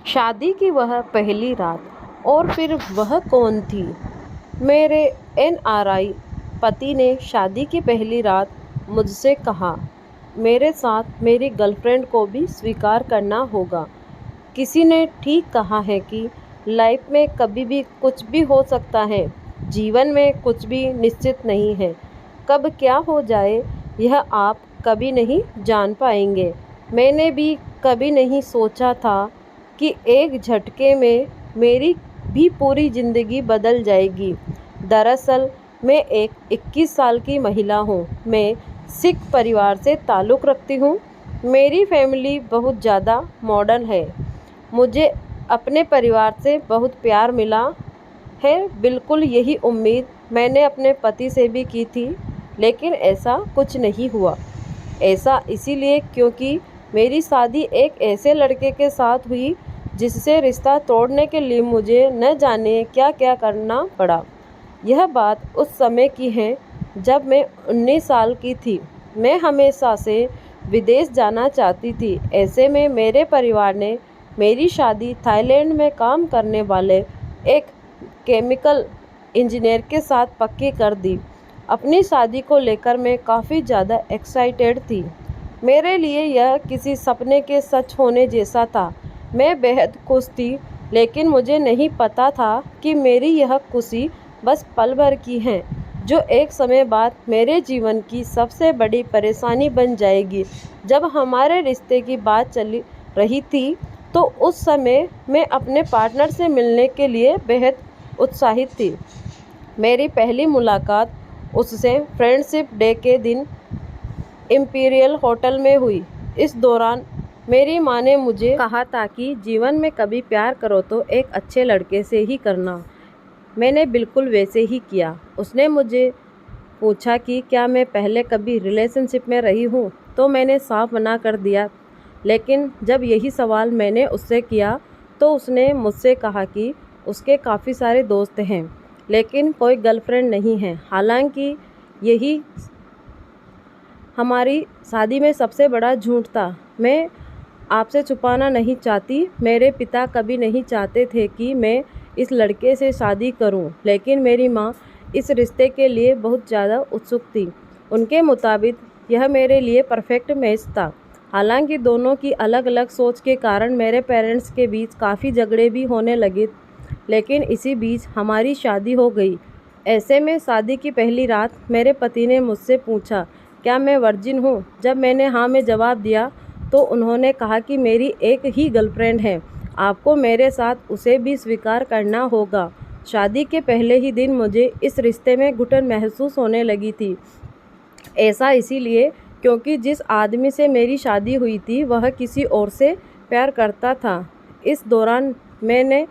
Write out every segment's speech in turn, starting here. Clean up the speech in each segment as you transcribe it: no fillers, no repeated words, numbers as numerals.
शादी की वह पहली रात और फिर वह कौन थी? मेरे एनआरआई पति ने शादी की पहली रात मुझसे कहा, मेरे साथ मेरी गर्लफ्रेंड को भी स्वीकार करना होगा। किसी ने ठीक कहा है कि लाइफ में कभी भी कुछ भी हो सकता है। जीवन में कुछ भी निश्चित नहीं है। कब क्या हो जाए यह आप कभी नहीं जान पाएंगे। मैंने भी कभी नहीं सोचा था कि एक झटके में मेरी भी पूरी ज़िंदगी बदल जाएगी। दरअसल मैं एक 21 साल की महिला हूँ। मैं सिख परिवार से ताल्लुक़ रखती हूँ। मेरी फैमिली बहुत ज़्यादा मॉडर्न है। मुझे अपने परिवार से बहुत प्यार मिला है। बिल्कुल यही उम्मीद मैंने अपने पति से भी की थी, लेकिन ऐसा कुछ नहीं हुआ। ऐसा इसीलिए क्योंकि मेरी शादी एक ऐसे लड़के के साथ हुई जिससे रिश्ता तोड़ने के लिए मुझे न जाने क्या क्या करना पड़ा। यह बात उस समय की है जब मैं 19 साल की थी। मैं हमेशा से विदेश जाना चाहती थी। ऐसे में मेरे परिवार ने मेरी शादी थाईलैंड में काम करने वाले एक केमिकल इंजीनियर के साथ पक्की कर दी। अपनी शादी को लेकर मैं काफ़ी ज़्यादा एक्साइटेड थी। मेरे लिए यह किसी सपने के सच होने जैसा था। मैं बेहद खुश थी, लेकिन मुझे नहीं पता था कि मेरी यह खुशी बस पल भर की है, जो एक समय बाद मेरे जीवन की सबसे बड़ी परेशानी बन जाएगी। जब हमारे रिश्ते की बात चल रही थी, तो उस समय मैं अपने पार्टनर से मिलने के लिए बेहद उत्साहित थी। मेरी पहली मुलाकात उससे फ्रेंडशिप डे के दिन इम्पीरियल होटल में हुई। इस दौरान मेरी माँ ने मुझे कहा था कि जीवन में कभी प्यार करो तो एक अच्छे लड़के से ही करना। मैंने बिल्कुल वैसे ही किया। उसने मुझे पूछा कि क्या मैं पहले कभी रिलेशनशिप में रही हूँ, तो मैंने साफ मना कर दिया। लेकिन जब यही सवाल मैंने उससे किया, तो उसने मुझसे कहा कि उसके काफ़ी सारे दोस्त हैं, लेकिन कोई गर्लफ्रेंड नहीं है। हालांकि यही हमारी शादी में सबसे बड़ा झूठ था। मैं आपसे छुपाना नहीं चाहती, मेरे पिता कभी नहीं चाहते थे कि मैं इस लड़के से शादी करूं, लेकिन मेरी माँ इस रिश्ते के लिए बहुत ज़्यादा उत्सुक थी। उनके मुताबिक यह मेरे लिए परफेक्ट मैच था। हालांकि दोनों की अलग अलग सोच के कारण मेरे पेरेंट्स के बीच काफ़ी झगड़े भी होने लगे, लेकिन इसी बीच हमारी शादी हो गई। ऐसे में शादी की पहली रात मेरे पति ने मुझसे पूछा, क्या मैं वर्जिन हूँ? जब मैंने हाँ में जवाब दिया, तो उन्होंने कहा कि मेरी एक ही गर्लफ्रेंड है, आपको मेरे साथ उसे भी स्वीकार करना होगा। शादी के पहले ही दिन मुझे इस रिश्ते में घुटन महसूस होने लगी थी। ऐसा इसीलिए क्योंकि जिस आदमी से मेरी शादी हुई थी वह किसी और से प्यार करता था। इस दौरान मैंने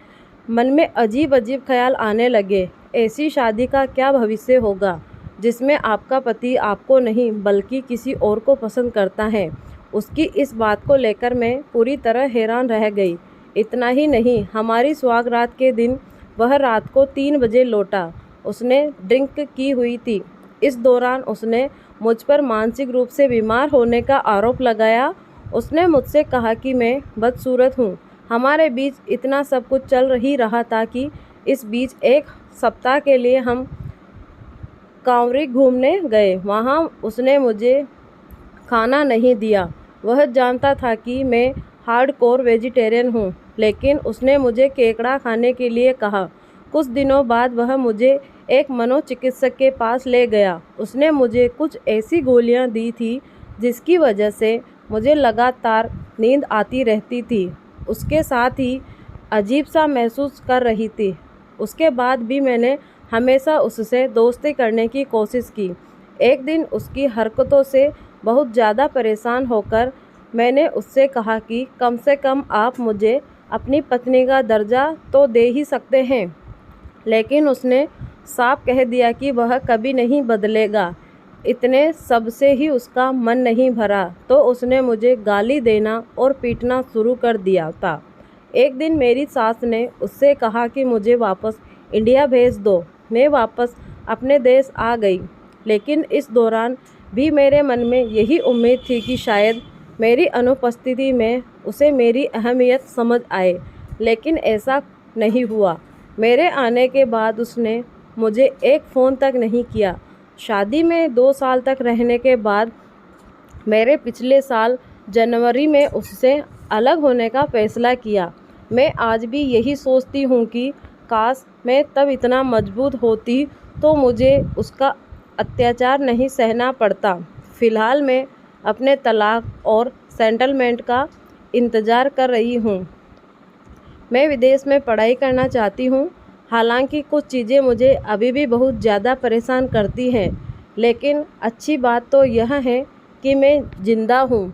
मन में अजीब अजीब ख्याल आने लगे। ऐसी शादी का क्या भविष्य होगा जिसमें आपका पति आपको नहीं बल्कि किसी और को पसंद करता है। उसकी इस बात को लेकर मैं पूरी तरह हैरान रह गई। इतना ही नहीं, हमारी सुहागरात के दिन वह रात को 3 बजे लौटा। उसने ड्रिंक की हुई थी। इस दौरान उसने मुझ पर मानसिक रूप से बीमार होने का आरोप लगाया। उसने मुझसे कहा कि मैं बदसूरत हूँ। हमारे बीच इतना सब कुछ चल ही रहा था कि इस बीच एक सप्ताह के लिए हम कांवरी घूमने गए। वहाँ उसने मुझे खाना नहीं दिया। वह जानता था कि मैं हार्डकोर वेजिटेरियन हूँ, लेकिन उसने मुझे केकड़ा खाने के लिए कहा। कुछ दिनों बाद वह मुझे एक मनोचिकित्सक के पास ले गया। उसने मुझे कुछ ऐसी गोलियाँ दी थी जिसकी वजह से मुझे लगातार नींद आती रहती थी। उसके साथ ही अजीब सा महसूस कर रही थी। उसके बाद भी मैंने हमेशा उससे दोस्ती करने की कोशिश की। एक दिन उसकी हरकतों से बहुत ज़्यादा परेशान होकर मैंने उससे कहा कि कम से कम आप मुझे अपनी पत्नी का दर्जा तो दे ही सकते हैं। लेकिन उसने साफ कह दिया कि वह कभी नहीं बदलेगा। इतने सब से ही उसका मन नहीं भरा, तो उसने मुझे गाली देना और पीटना शुरू कर दिया था। एक दिन मेरी सास ने उससे कहा कि मुझे वापस इंडिया भेज दो। मैं वापस अपने देश आ गई, लेकिन इस दौरान भी मेरे मन में यही उम्मीद थी कि शायद मेरी अनुपस्थिति में उसे मेरी अहमियत समझ आए। लेकिन ऐसा नहीं हुआ। मेरे आने के बाद उसने मुझे एक फ़ोन तक नहीं किया। शादी में 2 साल तक रहने के बाद मेरे पिछले साल जनवरी में उससे अलग होने का फ़ैसला किया। मैं आज भी यही सोचती हूँ कि काश मैं तब इतना मजबूत होती तो मुझे उसका अत्याचार नहीं सहना पड़ता। फ़िलहाल मैं अपने तलाक और सेटलमेंट का इंतज़ार कर रही हूँ। मैं विदेश में पढ़ाई करना चाहती हूँ। हालांकि कुछ चीज़ें मुझे अभी भी बहुत ज़्यादा परेशान करती हैं, लेकिन अच्छी बात तो यह है कि मैं ज़िंदा हूँ।